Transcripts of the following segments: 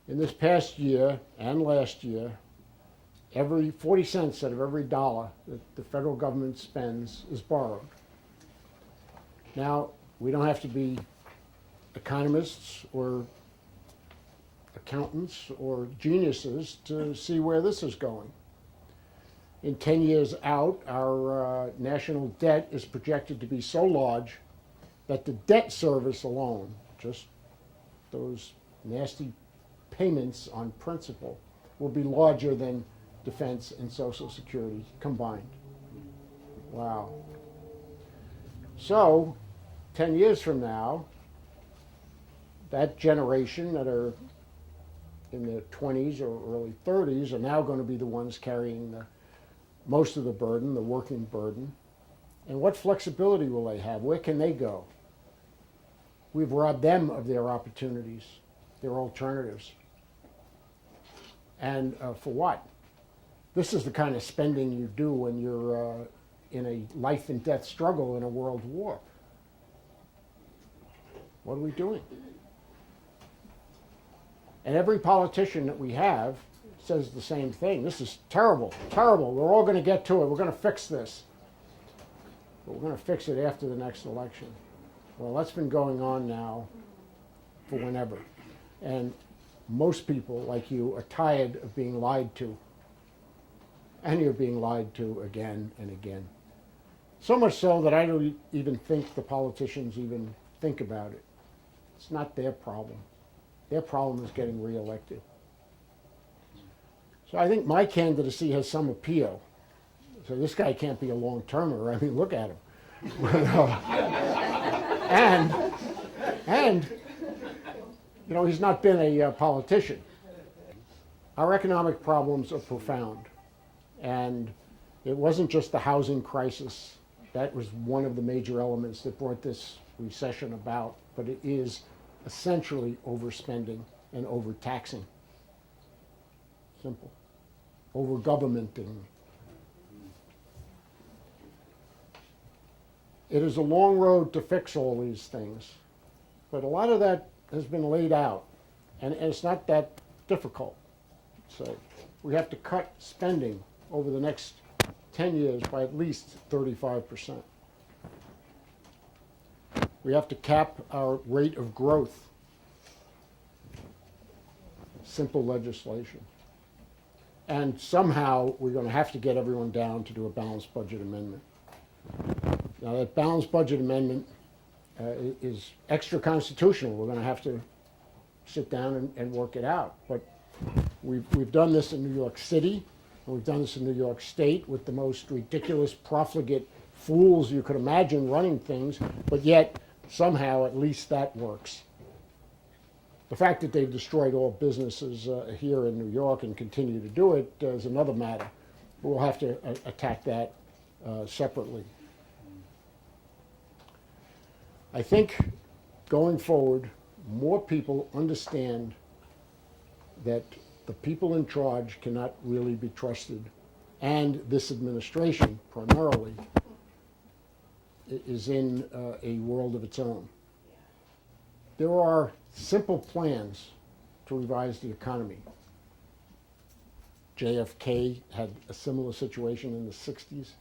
In this past year and last year, every 40 cents out of every dollar that the federal government spends is borrowed. Now, we don't have to be economists or accountants or geniuses to see where this is going. In 10 years out, our national debt is projected to be so large that the debt service alone, just those nasty payments on principal, will be larger than defense and Social Security combined. Wow. So, 10 years from now, that generation that are in their 20s or early 30s are now going to be the ones carrying most of the burden, the working burden. And what flexibility will they have? Where can they go? We've robbed them of their opportunities, their alternatives. And for what? This is the kind of spending you do when you're in a life and death struggle in a world war. What are we doing? And every politician that we have says the same thing. This is terrible, terrible. We're all going to get to it. We're going to fix this. But we're going to fix it after the next election. Well, that's been going on now for whenever. And most people, like you, are tired of being lied to. And you're being lied to again and again. So much so that I don't even think the politicians even think about it. It's not their problem. Their problem is getting reelected. So I think my candidacy has some appeal. So this guy can't be a long-termer. I mean, look at him. and you know, he's not been a politician. Our economic problems are profound. And it wasn't just the housing crisis. That was one of the major elements that brought this recession about. But it is essentially overspending and overtaxing. Simple. Over-governmenting. It is a long road to fix all these things. But a lot of that has been laid out. And it's not that difficult. So we have to cut spending over the next 10 years by at least 35%. We have to cap our rate of growth. Simple legislation. And somehow we're going to have to get everyone down to do a balanced budget amendment. Now that balanced budget amendment is extra constitutional. We're going to have to sit down and work it out. But we've done this in New York City. And we've done this in New York State with the most ridiculous, profligate fools you could imagine running things, but yet somehow at least that works. The fact that they've destroyed all businesses here in New York and continue to do it is another matter. We'll have to attack that separately. I think going forward, more people understand that the people in charge cannot really be trusted, and this administration primarily is in a world of its own. There are simple plans to revise the economy. JFK had a similar situation in the 60s,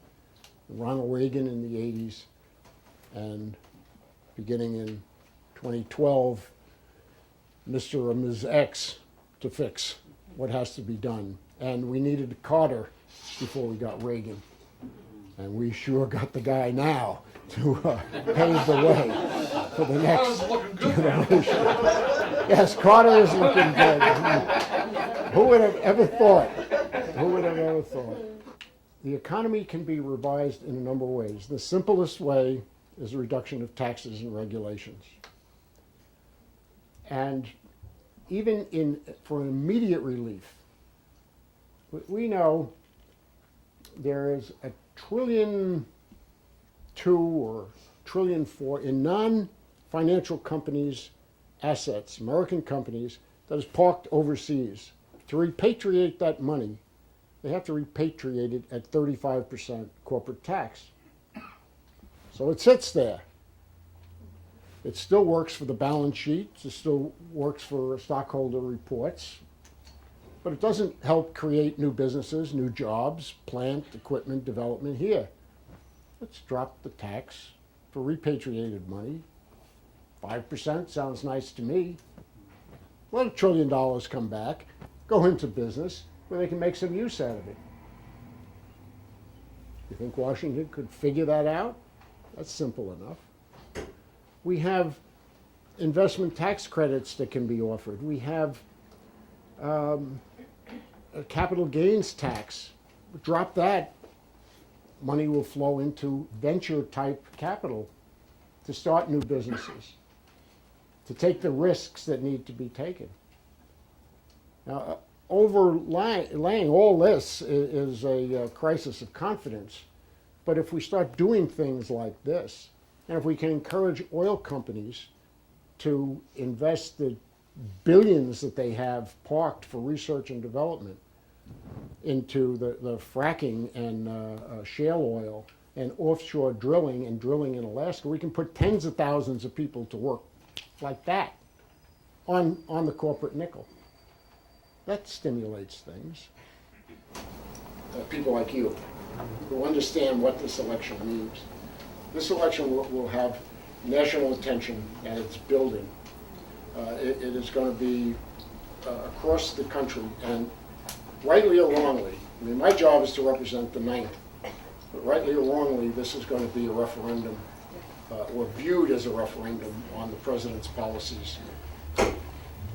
Ronald Reagan in the 80s, and beginning in 2012, Mr. or Ms. X to fix what has to be done. And we needed Carter before we got Reagan. And we sure got the guy now to pave the way for the next generation. Yes, Carter is looking good. Who would have ever thought? Who would have ever thought? The economy can be revised in a number of ways. The simplest way is a reduction of taxes and regulations. And even for an immediate relief, we know there is $1.2 trillion or $1.4 trillion in non-financial companies' assets, American companies, that is parked overseas. To repatriate that money, they have to repatriate it at 35% corporate tax. So it sits there. It still works for the balance sheets, it still works for stockholder reports, but it doesn't help create new businesses, new jobs, plant, equipment development here. Let's drop the tax for repatriated money. 5% sounds nice to me. Let $1 trillion come back, go into business where they can make some use out of it. You think Washington could figure that out? That's simple enough. We have investment tax credits that can be offered. We have a capital gains tax. Drop that, money will flow into venture type capital to start new businesses, to take the risks that need to be taken. Now, overlaying all this is a crisis of confidence. But if we start doing things like this, and if we can encourage oil companies to invest the billions that they have parked for research and development into the fracking and shale oil and offshore drilling and drilling in Alaska, we can put tens of thousands of people to work like that on the corporate nickel. That stimulates things. People like you who understand what this election means. This election will have national attention, and it's building. It is going to be across the country, and rightly or wrongly, I mean, my job is to represent the ninth, but rightly or wrongly, this is going to be a referendum, or viewed as a referendum on the president's policies,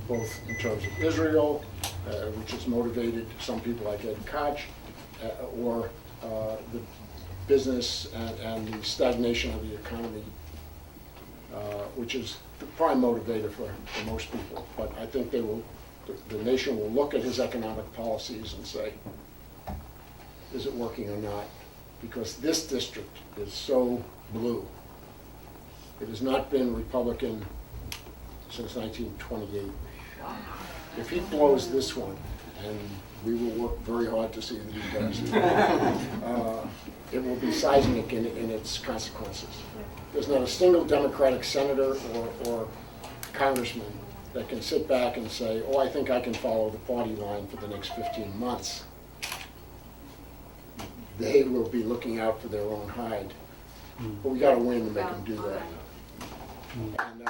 both in terms of Israel, which has motivated some people like Ed Koch, or the business and the stagnation of the economy, which is the prime motivator for most people. But I think the nation will look at his economic policies and say, is it working or not? Because this district is so blue. It has not been Republican since 1928. If he blows this one, and we will work very hard to see that he does, it will be seismic in its consequences. There's not a single Democratic senator or congressman that can sit back and say, oh, I think I can follow the party line for the next 15 months. They will be looking out for their own hide. But we got to win to make them do that. And